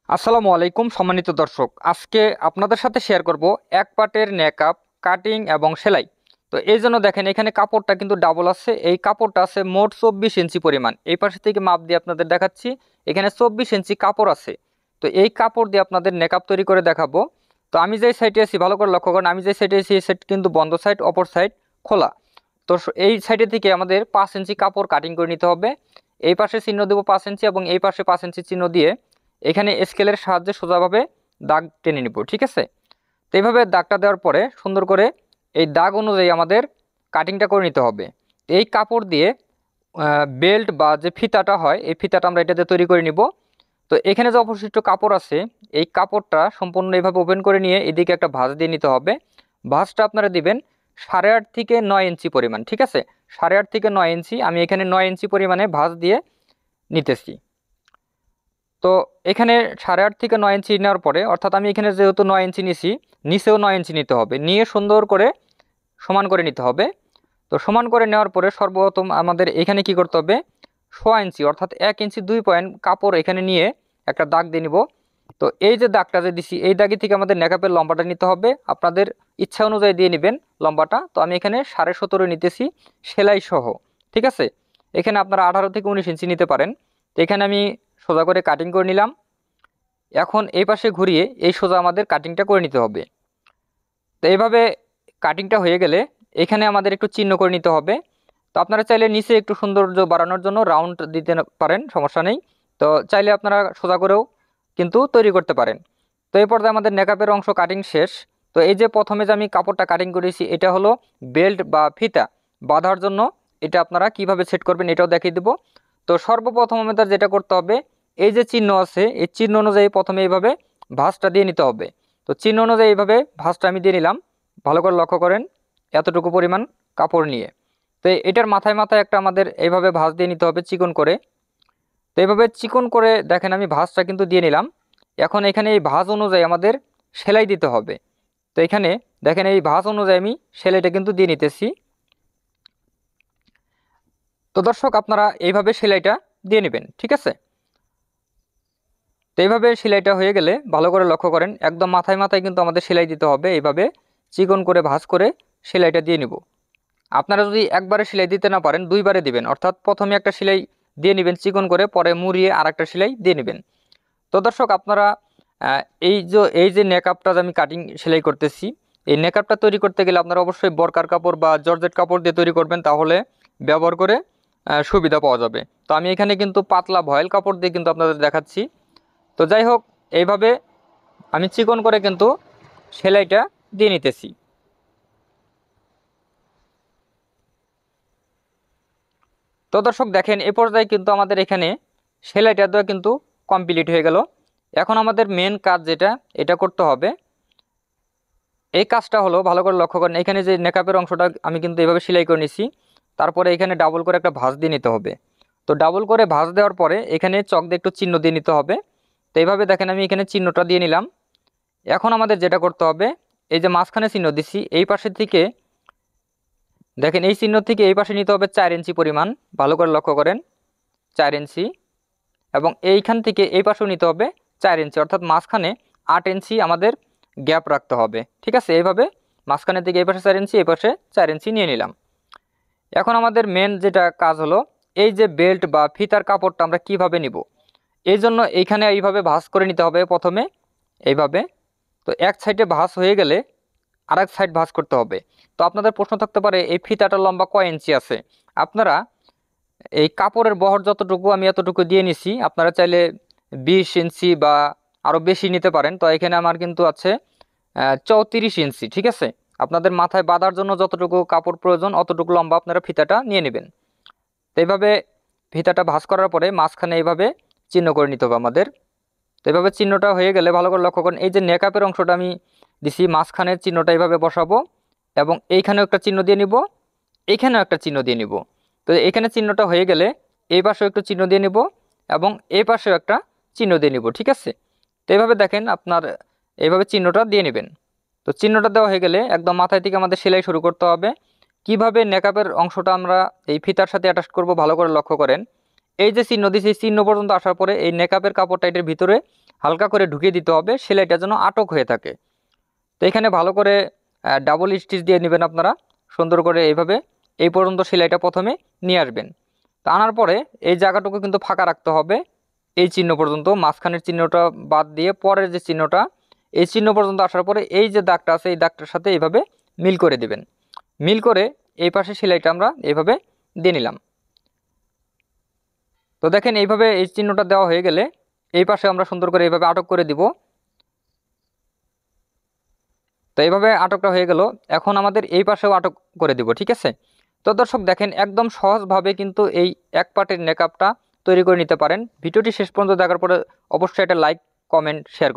আসসালামু আলাইকুম সম্মানিত দর্শক, আজকে আপনাদের সাথে শেয়ার করব এক পাটের নেকআপ কাটিং এবং সেলাই। তো এই জন্য দেখেন এখানে কাপড়টা কিন্তু ডাবল আছে। এই কাপড়টা আছে মোট 24 ইঞ্চি পরিমাণ। এই পাশে থেকে মাপ দিয়ে আপনাদের দেখাচ্ছি, এখানে 24 ইঞ্চি কাপড় আছে। তো এই কাপড় দিয়ে আপনাদের নেকআপ তৈরি করে দেখাবো। তো আমি যে সাইডে আছি ভালো করে লক্ষ্য করেন, আমি যে সাইডে আছি এই সাইড কিন্তু বন্ধ সাইড, অপর সাইড খোলা। তো এই সাইডে থেকে আমাদের 5 ইঞ্চি কাপড় কাটিং করে নিতে হবে। এই পাশে চিহ্ন দেবো 5 ইঞ্চি এবং এই পাশে 5 ইঞ্চি চিহ্ন দিয়ে এখানে স্কেলের সাহায্যে সোজাভাবে দাগ টেনে নিব। ঠিক আছে, তো এইভাবে দাগটা দেওয়ার পরে সুন্দর করে এই দাগ অনুযায়ী আমাদের কাটিংটা করে নিতে হবে। এই কাপড় দিয়ে বেল্ট বা যে ফিতাটা হয় এই ফিতাটা আমরা এটাতে তৈরি করে নিব। তো এখানে যে অবশিষ্ট কাপড় আছে এই কাপড়টা সম্পূর্ণ এইভাবে ওপেন করে নিয়ে এদিকে একটা ভাঁজ দিয়ে নিতে হবে। ভাঁজটা আপনারা দিবেন 8.5 থেকে 9 ইঞ্চি পরিমাণ। ঠিক আছে, 8.5 থেকে 9 ইঞ্চি, আমি এখানে 9 ইঞ্চি পরিমাণে ভাঁজ দিয়ে নিতেছি। তো এখানে 8.5 থেকে 9 ইঞ্চি নেওয়ার পরে, অর্থাৎ আমি এখানে যেহেতু 9 ইঞ্চি নিছি, নিচেও 9 ইঞ্চি নিতে হবে, নিয়ে সুন্দর করে সমান করে নিতে হবে। তো সমান করে নেওয়ার পরে সর্বপ্রথম আমাদের এখানে কি করতে হবে, 6 ইঞ্চি অর্থাৎ 1 ইঞ্চি 2 পয়েন্ট কাপড় এখানে নিয়ে একটা দাগ দিয়ে নিব। তো এই যে দাগটা যে দিছি এই দাগে থেকে আমাদের নেকাপের লম্বাটা নিতে হবে, আপনাদের ইচ্ছা অনুযায়ী দিয়ে নেবেন লম্বাটা। তো আমি এখানে 17.5 নিতেছি সেলাই সহ। ঠিক আছে, এখানে আপনারা 18 থেকে 19 ইঞ্চি নিতে পারেন। তো এখানে আমি সোজা করে কাটিং করে নিলাম। এখন এই পাশে ঘুরিয়ে এই সোজা আমাদের কাটিংটা করে নিতে হবে। তো এইভাবে কাটিংটা হয়ে গেলে এখানে আমাদের একটু চিহ্ন করে নিতে হবে। তো আপনারা চাইলে নিচে একটু সৌন্দর্য বাড়ানোর জন্য রাউন্ড দিতে পারেন, সমস্যা নেই। তো চাইলে আপনারা সোজা করেও কিন্তু তৈরি করতে পারেন। তো এই পর্যায়ে আমাদের নেকাপের অংশ কাটিং শেষ। তো এই যে প্রথমে যে আমি কাপড়টা কাটিং করেছি এটা হলো বেল্ট বা ফিতা বাঁধার জন্য। এটা আপনারা কিভাবে সেট করবেন এটাও দেখিয়ে দেবো। তো সর্বপ্রথম আমাদের যেটা করতে হবে, এই যে চিহ্ন আছে এই চিহ্ন অনুযায়ী প্রথমে এইভাবে ভাঁজটা দিয়ে নিতে হবে। তো চিহ্ন অনুযায়ী এইভাবে ভাঁজটা আমি দিয়ে নিলাম। ভালো করে লক্ষ্য করেন, এতটুকু পরিমাণ কাপড় নিয়ে। তো এটার মাথায় মাথায় একটা আমাদের এইভাবে ভাঁজ দিয়ে নিতে হবে চিকন করে। তো এইভাবে চিকন করে দেখেন আমি ভাঁজটা কিন্তু দিয়ে নিলাম। এখন এখানে এই ভাঁজ অনুযায়ী আমাদের সেলাই দিতে হবে। তো এখানে দেখেন এই ভাঁজ অনুযায়ী আমি সেলাইটা কিন্তু দিয়ে নিতেছি। তো দর্শক আপনারা এইভাবে সেলাইটা দিয়ে নেবেন। ঠিক আছে, তো এইভাবে সেলাইটা হয়ে গেলে ভালো করে লক্ষ্য করেন, একদম মাথায় মাথায় কিন্তু আমাদের সেলাই দিতে হবে। এইভাবে চিকন করে ভাঁজ করে সেলাইটা দিয়ে নিব। আপনারা যদি একবারে সেলাই দিতে না পারেন দুইবারে দিবেন, অর্থাৎ প্রথমে একটা সেলাই দিয়ে নেবেন চিকন করে, পরে মুড়িয়ে আর একটা সেলাই দিয়ে নেবেন। তো দর্শক আপনারা এই যে নেকআপটা আমি কাটিং সেলাই করতেছি, এই নেকআপটা তৈরি করতে গেলে আপনারা অবশ্যই বরকার কাপড় বা জর্জেট কাপড় দিয়ে তৈরি করবেন, তাহলে ব্যবহার করে সুবিধা পাওয়া যাবে। তো আমি এখানে কিন্তু পাতলা ভয়েল কাপড় দিয়ে কিন্তু আপনাদের দেখাচ্ছি। তো যাই হোক, এইভাবে আমি চিকন করে কিন্তু সেলাইটা দিয়ে নিতেছি। তো দর্শক দেখেন এ পর্যায়ে কিন্তু আমাদের এখানে সেলাইটা দেওয়া কিন্তু কমপ্লিট হয়ে গেল। এখন আমাদের মেন কাজ যেটা এটা করতে হবে, এই কাজটা হলো ভালো করে লক্ষ্য করেন, এখানে যে নেকাপের অংশটা আমি কিন্তু এইভাবে সেলাই করে নিছি। তারপরে এখানে ডাবল করে একটা ভাঁজ দিয়ে নিতে হবে। তো ডাবল করে ভাঁজ দেওয়ার পরে এখানে চক দিয়ে একটু চিহ্ন দিয়ে নিতে হবে। তো এইভাবে দেখেন আমি এখানে চিহ্নটা দিয়ে নিলাম। এখন আমাদের যেটা করতে হবে, এই যে মাঝখানে চিহ্ন দিছি এই পাশের থেকে দেখেন এই চিহ্ন থেকে এই পাশে নিতে হবে 4 ইঞ্চি পরিমাণ। ভালো করে লক্ষ্য করেন, 4 ইঞ্চি, এবং এইখান থেকে এই পাশেও নিতে হবে 4 ইঞ্চি, অর্থাৎ মাঝখানে 8 ইঞ্চি আমাদের গ্যাপ রাখতে হবে। ঠিক আছে, এইভাবে মাঝখানের দিকে এই পাশে 4 ইঞ্চি এই পাশে 4 ইঞ্চি নিয়ে নিলাম। এখন আমাদের মেন যেটা কাজ হলো, এই যে বেল্ট বা ফিতার কাপড়টা আমরা কিভাবে নিব, এই জন্য এইখানে এইভাবে ভাঁজ করে নিতে হবে প্রথমে এইভাবে। তো এক সাইডে ভাঁজ হয়ে গেলে আরেক সাইড ভাঁজ করতে হবে। তো আপনাদের প্রশ্ন থাকতে পারে এই ফিতাটার লম্বা কয় ইঞ্চি আছে। আপনারা এই কাপড়ের বহর যতটুকু আমি এতটুকু দিয়ে নিছি, আপনারা চাইলে 20 ইঞ্চি বা আরও বেশি নিতে পারেন। তো এখানে আমার কিন্তু আছে 34 ইঞ্চি। ঠিক আছে, আপনাদের মাথায় বাঁধার জন্য যতটুকু কাপড় প্রয়োজন অতটুকু লম্বা আপনারা ফিতাটা নিয়ে নেবেন। তো এইভাবে ফিতাটা ভাঁজ করার পরে মাঝখানে এইভাবে চিহ্ন করে নিতে হবে আমাদের। তো এইভাবে চিহ্নটা হয়ে গেলে ভালো করে লক্ষ্য করেন, এই যে নেকাপের অংশটা আমি দিছি মাঝখানের চিহ্নটা এইভাবে বসাবো, এবং এইখানেও একটা চিহ্ন দিয়ে নিব, এইখানেও একটা চিহ্ন দিয়ে নিব। তো এখানে চিহ্নটা হয়ে গেলে এই পাশেও একটু চিহ্ন দিয়ে নিব এবং এই পাশেও একটা চিহ্ন দিয়ে নিব। ঠিক আছে, তো এইভাবে দেখেন আপনার এইভাবে চিহ্নটা দিয়ে নেবেন। তো চিহ্নটা দেওয়া হয়ে গেলে একদম মাথায় থেকে আমাদের সেলাই শুরু করতে হবে। কিভাবে নেকাপের অংশটা আমরা এই ফিতার সাথে অ্যাটাচ করব ভালো করে লক্ষ্য করেন। এই যে চিহ্ন দিয়েছি, চিহ্ন পর্যন্ত আসার পরে এই নেকাপের কাপড়টা এটার ভিতরে হালকা করে ঢুকিয়ে দিতে হবে, সেলাইটা যেন আটক হয়ে থাকে। তো এখানে ভালো করে ডাবল স্টিচ দিয়ে নেবেন আপনারা, সুন্দর করে এইভাবে এই পর্যন্ত সেলাইটা প্রথমে নিয়ে আসবেন। তো আনার পরে এই জায়গাটুকু কিন্তু ফাঁকা রাখতে হবে, এই চিহ্ন পর্যন্ত, মাঝখানের চিহ্নটা বাদ দিয়ে পরের যে চিহ্নটা, এই চিহ্ন পর্যন্ত আসার পরে এই যে দাগটা আছে এই দাগটার সাথে এইভাবে মিল করে দিবেন। মিল করে এই পাশে সেলাইটা আমরা এইভাবে দিয়ে নিলাম। তো দেখেন এইভাবে এই চিহ্নটা দেওয়া হয়ে গেলে এই পাশে আমরা সুন্দর করে এইভাবে আটক করে দিব। তো এইভাবে আটকটা হয়ে গেল, এখন আমাদের এই পাশেও আটক করে দিব, ঠিক আছে। তো দর্শক দেখেন একদম সহজভাবে কিন্তু এই এক পার্টের নেকআপটা তৈরি করে নিতে পারেন। ভিডিওটি শেষ পর্যন্ত দেখার পরে অবশ্যই একটা লাইক, কমেন্ট, শেয়ার